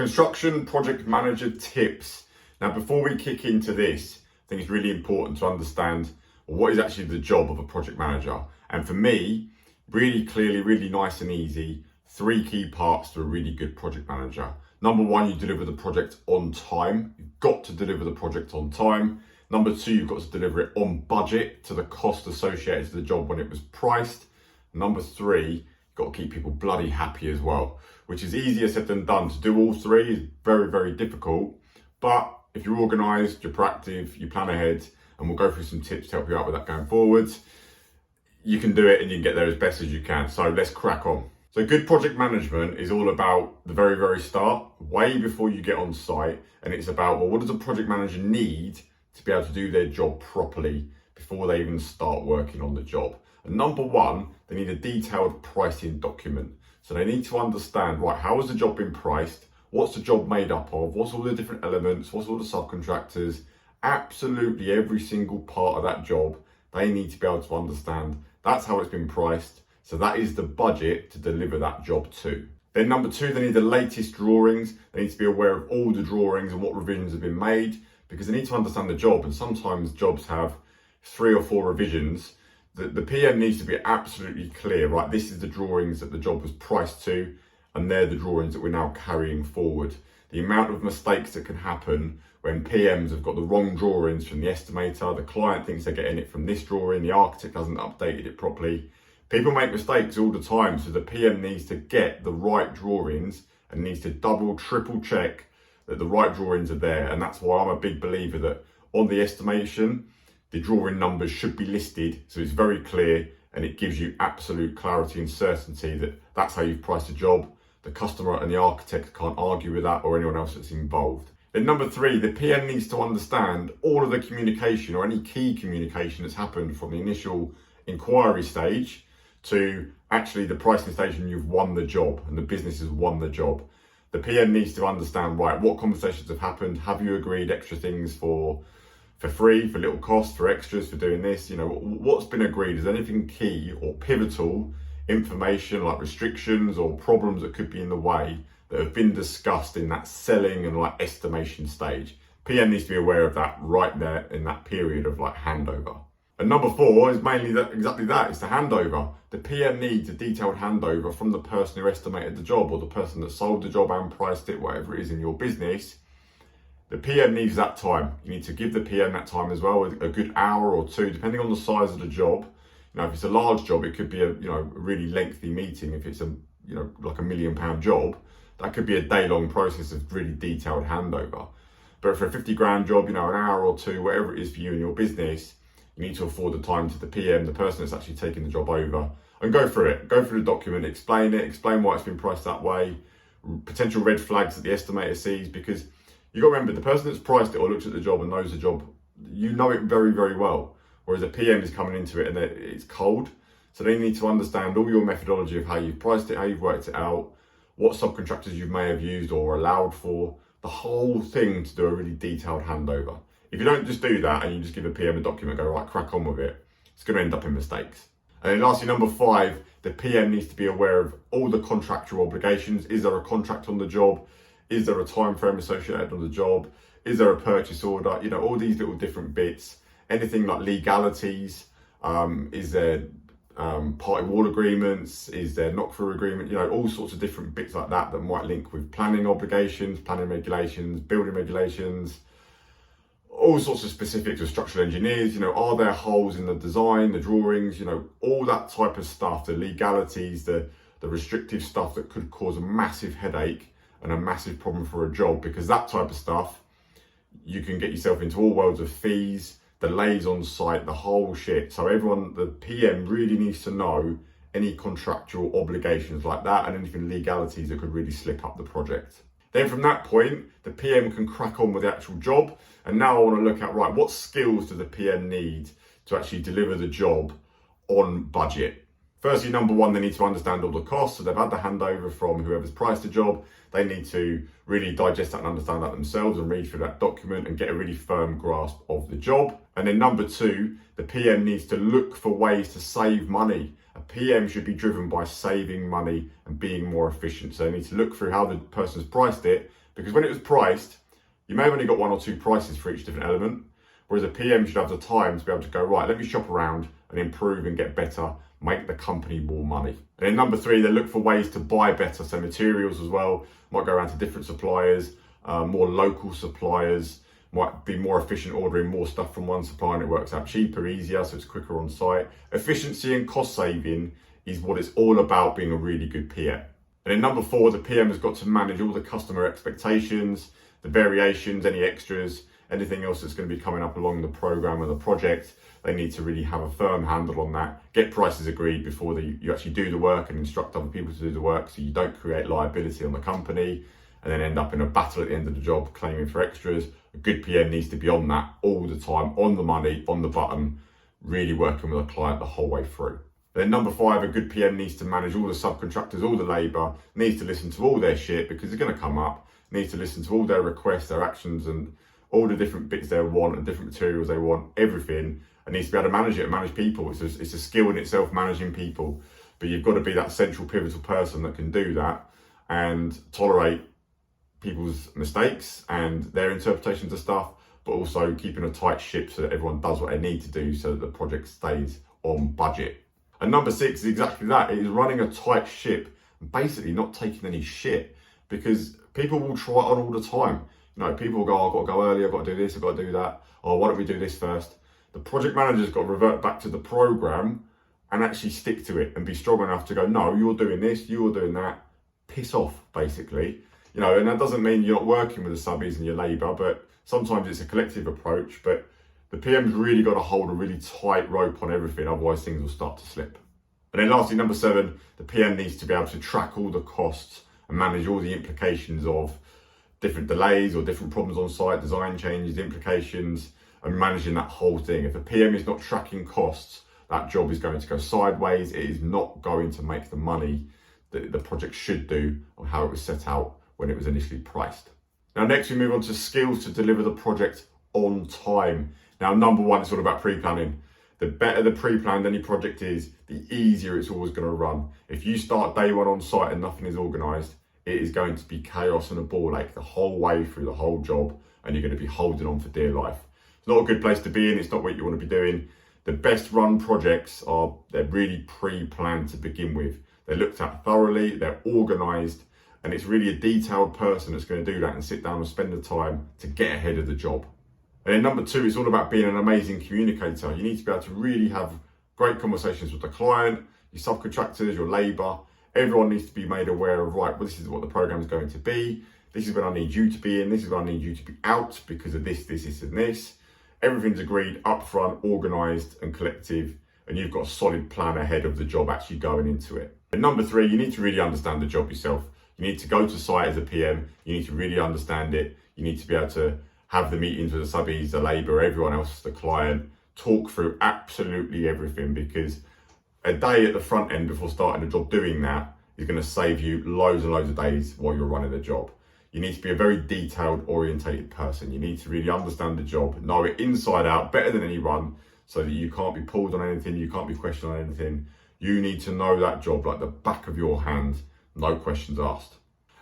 Construction project manager tips. Now, before we kick into this, I think it's really important to understand what is actually the job of a project manager. And for me, really clearly, really nice and easy, 3 key parts to a really good project manager. Number 1, you deliver the project on time. You've got to deliver the project on time. Number 2, you've got to deliver it on budget to the cost associated to the job when it was priced. Number 3, you've got to keep people bloody happy as well, which is easier said than done. To do all 3 is very, very difficult. But if you're organised, you're proactive, you plan ahead, and we'll go through some tips to help you out with that going forwards, you can do it and you can get there as best as you can. So let's crack on. So good project management is all about the very, very start, way before you get on site. And it's about, well, what does a project manager need to be able to do their job properly before they even start working on the job? And number 1, they need a detailed pricing document. So they need to understand, right, how has the job been priced? What's the job made up of? What's all the different elements? What's all the subcontractors? Absolutely every single part of that job, they need to be able to understand. That's how it's been priced. So that is the budget to deliver that job to. Then number 2, they need the latest drawings. They need to be aware of all the drawings and what revisions have been made, because they need to understand the job. And sometimes jobs have 3 or 4 revisions. The PM needs to be absolutely clear, right? This is the drawings that the job was priced to, and they're the drawings that we're now carrying forward. The amount of mistakes that can happen when PMs have got the wrong drawings from the estimator, the client thinks they're getting it from this drawing, the architect hasn't updated it properly. People make mistakes all the time, so the PM needs to get the right drawings and needs to double, triple check that the right drawings are there. And that's why I'm a big believer that on the estimation, the drawing numbers should be listed so it's very clear and it gives you absolute clarity and certainty that that's how you've priced a job. The customer and the architect can't argue with that, or anyone else that's involved. Then number 3, the PM needs to understand all of the communication or any key communication that's happened from the initial inquiry stage to actually the pricing stage when you've won the job and the business has won the job. The PM needs to understand, right, what conversations have happened? Have you agreed extra things for free, for little cost, for extras, for doing this? You know, what's been agreed? Is anything key or pivotal information like restrictions or problems that could be in the way that have been discussed in that selling and like estimation stage? PM needs to be aware of that right there in that period of like handover. And number 4 is mainly exactly that, it's the handover. The PM needs a detailed handover from the person who estimated the job or the person that sold the job and priced it, whatever it is in your business. The PM needs that time. You need to give the PM that time as well, a good hour or 2, depending on the size of the job. You know, if it's a large job, it could be a really lengthy meeting. If it's like £1 million job, that could be a day-long process of really detailed handover. But for a 50 grand job, an hour or 2, whatever it is for you and your business, you need to afford the time to the PM, the person that's actually taking the job over, and go through it. Go through the document, explain it, explain why it's been priced that way, potential red flags that the estimator sees, because you've got to remember, the person that's priced it or looks at the job and knows the job, you know it very, very well. Whereas a PM is coming into it and it's cold. So they need to understand all your methodology of how you've priced it, how you've worked it out, what subcontractors you may have used or allowed for, the whole thing to do a really detailed handover. If you don't just do that and you just give a PM a document and go, right, crack on with it, it's going to end up in mistakes. And then lastly, number 5, the PM needs to be aware of all the contractual obligations. Is there a contract on the job? Is there a time frame associated on the job? Is there a purchase order? All these little different bits. Anything like legalities, is there party wall agreements, is there knock-through agreement, all sorts of different bits like that that might link with planning obligations, planning regulations, building regulations, all sorts of specifics with structural engineers. Are there holes in the design, the drawings, all that type of stuff, the legalities, the restrictive stuff that could cause a massive headache and a massive problem for a job, because that type of stuff, you can get yourself into all worlds of fees, delays on site, the whole shit. So the PM really needs to know any contractual obligations like that and anything legalities that could really slip up the project. Then from that point, the PM can crack on with the actual job. And now I want to look at, right, what skills does the PM need to actually deliver the job on budget? Firstly, number 1, they need to understand all the costs. So they've had the handover from whoever's priced the job. They need to really digest that and understand that themselves and read through that document and get a really firm grasp of the job. And then number 2, the PM needs to look for ways to save money. A PM should be driven by saving money and being more efficient. So they need to look through how the person's priced it, Because when it was priced, you may have only got one or two prices for each different element, whereas a PM should have the time to be able to go, right, let me shop around and improve and get better, make the company more money. And then number three, they look for ways to buy better, so materials as well, might go around to different suppliers, more local suppliers, might be more efficient ordering more stuff from one supplier and it works out cheaper, easier, so it's quicker on site. Efficiency and cost saving is what it's all about being a really good PM. And then number four, the PM has got to manage all the customer expectations, the variations, any extras, anything else that's going to be coming up along the program or the project. They need to really have a firm handle on that, get prices agreed before you actually do the work and instruct other people to do the work so you don't create liability on the company and then end up in a battle at the end of the job claiming for extras. A good PM needs to be on that all the time, on the money, on the button, really working with a client the whole way through. Then number five, a good PM needs to manage all the subcontractors, all the labour, needs to listen to all their shit because it's going to come up, needs to listen to all their requests, their actions and all the different bits they want and different materials they want, everything, and needs to be able to manage it and manage people. It's a skill in itself, managing people, but you've got to be that central pivotal person that can do that and tolerate people's mistakes and their interpretations of stuff, but also keeping a tight ship so that everyone does what they need to do so that the project stays on budget. And number six is exactly that. It is running a tight ship and basically not taking any shit, because people will try it on all the time. You know, people will go, oh, I've got to go early, I've got to do this, I've got to do that. Oh, why don't we do this first? The project manager's got to revert back to the program and actually stick to it and be strong enough to go, no, you're doing this, you're doing that. Piss off, basically. You know, and that doesn't mean you're not working with the subbies and your labour, but sometimes it's a collective approach. But the PM's really got to hold a really tight rope on everything, otherwise things will start to slip. And then lastly, number seven, the PM needs to be able to track all the costs and manage all the implications of different delays or different problems on site, design changes, implications, and managing that whole thing. If the PM is not tracking costs, that job is going to go sideways. It is not going to make the money that the project should do or how it was set out when it was initially priced. Now, next we move on to skills to deliver the project on time. Now, number one, it's all about pre-planning. The better the pre-planned any project is, the easier it's always going to run. If you start day one on site and nothing is organised, it is going to be chaos and a ball ache the whole way through the whole job, and you're going to be holding on for dear life. It's not a good place to be in. It's not what you want to be doing. The best run projects they're really pre-planned to begin with. They're looked at thoroughly, they're organised, and it's really a detailed person that's going to do that and sit down and spend the time to get ahead of the job. And then number two, it's all about being an amazing communicator. You need to be able to really have great conversations with the client, your subcontractors, your labour. Everyone needs to be made aware of, right, well, this is what the program is going to be. This is when I need you to be in. This is when I need you to be out because of this, and this. Everything's agreed upfront, organised and collective, and you've got a solid plan ahead of the job actually going into it. And number three, you need to really understand the job yourself. You need to go to site as a PM. You need to really understand it. You need to be able to have the meetings with the subbies, the labour, everyone else, the client, talk through absolutely everything, because a day at the front end before starting the job doing that is going to save you loads and loads of days while you're running the job. You need to be a very detailed orientated person. You need to really understand the job, know it inside out better than anyone, so that you can't be pulled on anything, you can't be questioned on anything. You need to know that job like the back of your hand, no questions asked.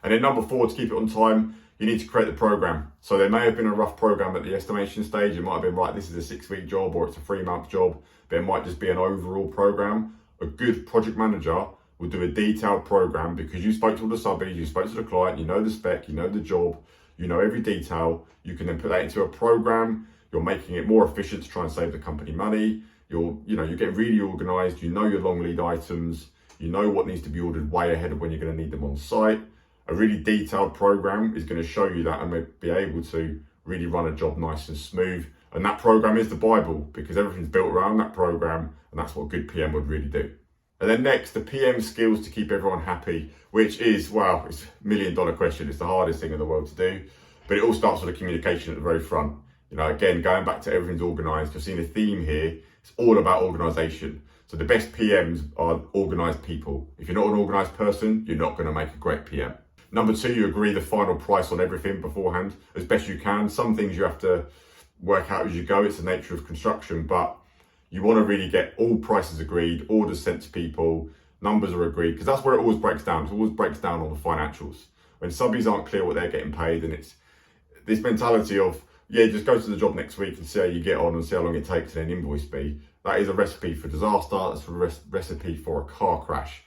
And then number four, to keep it on time, you need to create the program. So there may have been a rough program at the estimation stage. It might have been, right, this is a 6-week job or it's a 3-month job, but it might just be an overall program. A good project manager will do a detailed program because you spoke to all the subbies, you spoke to the client, you know the spec, you know the job, you know every detail. You can then put that into a program. You're making it more efficient to try and save the company money. You're getting really organised. You know your long lead items. You know what needs to be ordered way ahead of when you're going to need them on site. A really detailed program is going to show you that and be able to really run a job nice and smooth. And that program is the Bible, because everything's built around that program, and that's what a good PM would really do. And then next, the PM skills to keep everyone happy, which is, wow, it's a $1 million question. It's the hardest thing in the world to do, but it all starts with the communication at the very front. You know, again, going back to everything's organised, you're seeing a theme here. It's all about organisation. So the best PMs are organised people. If you're not an organised person, you're not going to make a great PM. Number two, you agree the final price on everything beforehand as best you can. Some things you have to work out as you go. It's the nature of construction, but you want to really get all prices agreed, orders sent to people, numbers are agreed, because that's where it always breaks down. It always breaks down on the financials. When subbies aren't clear what they're getting paid, and it's this mentality of, yeah, just go to the job next week and see how you get on and see how long it takes and then invoice me. That is a recipe for disaster. That's a recipe for a car crash.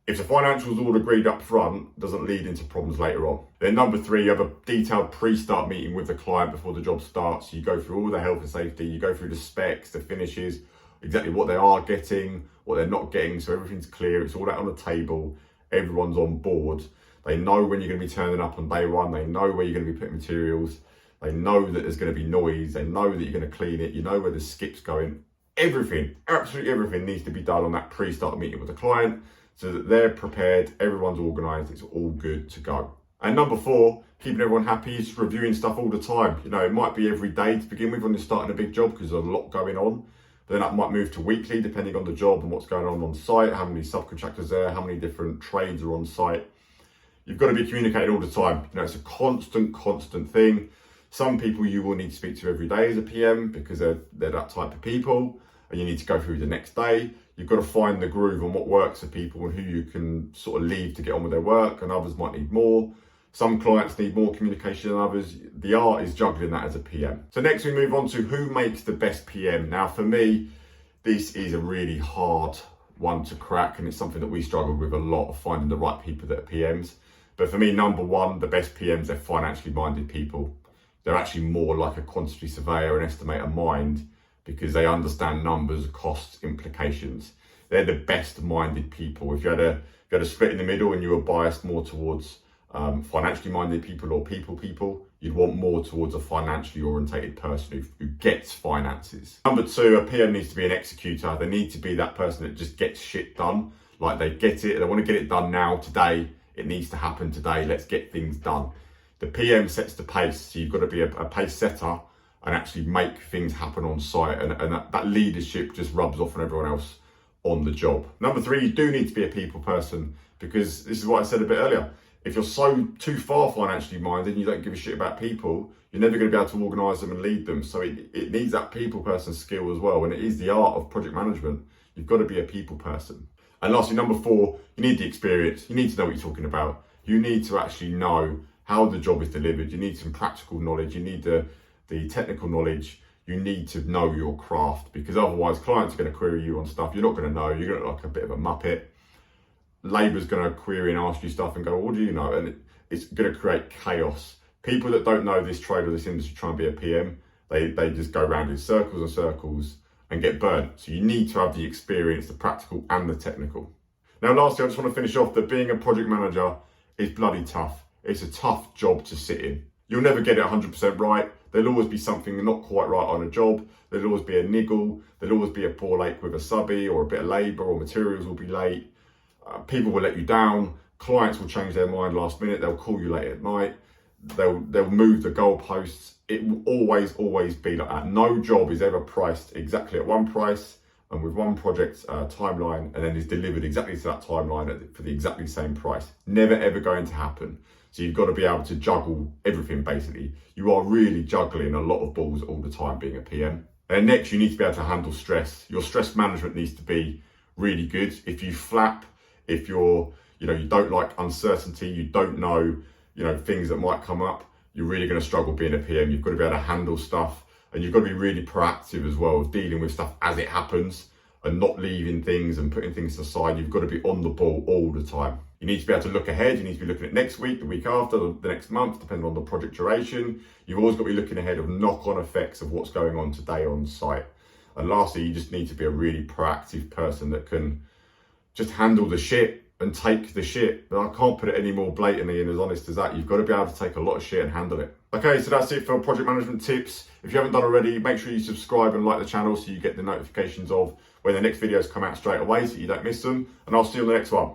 If the financials all agreed up front, doesn't lead into problems later on. Then number 3, you have a detailed pre-start meeting with the client before the job starts. You go through all the health and safety, you go through the specs, the finishes, exactly what they are getting, what they're not getting, so everything's clear, it's all out on the table, everyone's on board. They know when you're going to be turning up on day one, they know where you're going to be putting materials, they know that there's going to be noise, they know that you're going to clean it, you know where the skip's going. Everything, absolutely everything needs to be done on that pre-start meeting with the client so that they're prepared, everyone's organised, it's all good to go. And number 4, keeping everyone happy is reviewing stuff all the time. You know, it might be every day to begin with when you're starting a big job because there's a lot going on. But then that might move to weekly depending on the job and what's going on site, how many subcontractors there, how many different trades are on site. You've got to be communicating all the time. You know, it's a constant thing. Some people you will need to speak to every day as a PM because they're that type of people, and you need to go through the next day. You've got to find the groove on what works for people and who you can sort of leave to get on with their work, and others might need more. Some clients need more communication than others. The art is juggling that as a PM. So next we move on to who makes the best PM. Now for me, this is a really hard one to crack, and it's something that we struggle with a lot, of finding the right people that are PMs. But for me, number 1, the best PMs, they're financially minded people. They're actually more like a quantity surveyor, an estimator mind, because they understand numbers, costs, implications. They're the best minded people. If you had a split in the middle and you were biased more towards financially minded people or people, you'd want more towards a financially orientated person who gets finances. Number 2, a PM needs to be an executor. They need to be that person that just gets shit done. Like they get it, they want to get it done now, today. It needs to happen today. Let's get things done. The PM sets the pace. So you've got to be a pace setter and actually make things happen on site. And that leadership just rubs off on everyone else on the job. Number 3, you do need to be a people person, because this is what I said a bit earlier. If you're so too far financially minded and you don't give a shit about people, you're never going to be able to organise them and lead them. So it needs that people person skill as well. And it is the art of project management. You've got to be a people person. And lastly, number 4, you need the experience. You need to know what you're talking about. You need to actually know how the job is delivered. You need some practical knowledge. You need the technical knowledge. You need to know your craft, because otherwise clients are going to query you on stuff you're not going to know. You're going to look like a bit of a muppet. Labour's going to query and ask you stuff and go, what do you know? And it's going to create chaos. People that don't know this trade or this industry try and be a PM, they just go around in circles and circles and get burnt. So you need to have the experience, the practical and the technical. Now lastly, I just want to finish off that being a project manager is bloody tough. It's a tough job to sit in. You'll never get it 100% right. There'll always be something not quite right on a job. There'll always be a niggle. There'll always be a poor late with a subby, or a bit of labour, or materials will be late. People will let you down. Clients will change their mind last minute. They'll call you late at night. They'll move the goalposts. It will always be like that. No job is ever priced exactly at one price and with one project timeline, and then is delivered exactly to that timeline for the exactly same price. Never ever going to happen. So you've got to be able to juggle everything basically. You are really juggling a lot of balls all the time being a PM. And next, you need to be able to handle stress. Your stress management needs to be really good. If you flap, if you don't like uncertainty, you don't know, things that might come up, you're really going to struggle being a PM. You've got to be able to handle stuff, and you've got to be really proactive as well, dealing with stuff as it happens and not leaving things and putting things aside. You've got to be on the ball all the time. You need to be able to look ahead. You need to be looking at next week, the week after, the next month, depending on the project duration. You've always got to be looking ahead of knock-on effects of what's going on today on site. And lastly, you just need to be a really proactive person that can just handle the shit and take the shit. But I can't put it any more blatantly and as honest as that. You've got to be able to take a lot of shit and handle it. Okay, so that's it for project management tips. If you haven't done already, make sure you subscribe and like the channel so you get the notifications of when the next videos come out straight away so you don't miss them. And I'll see you on the next one.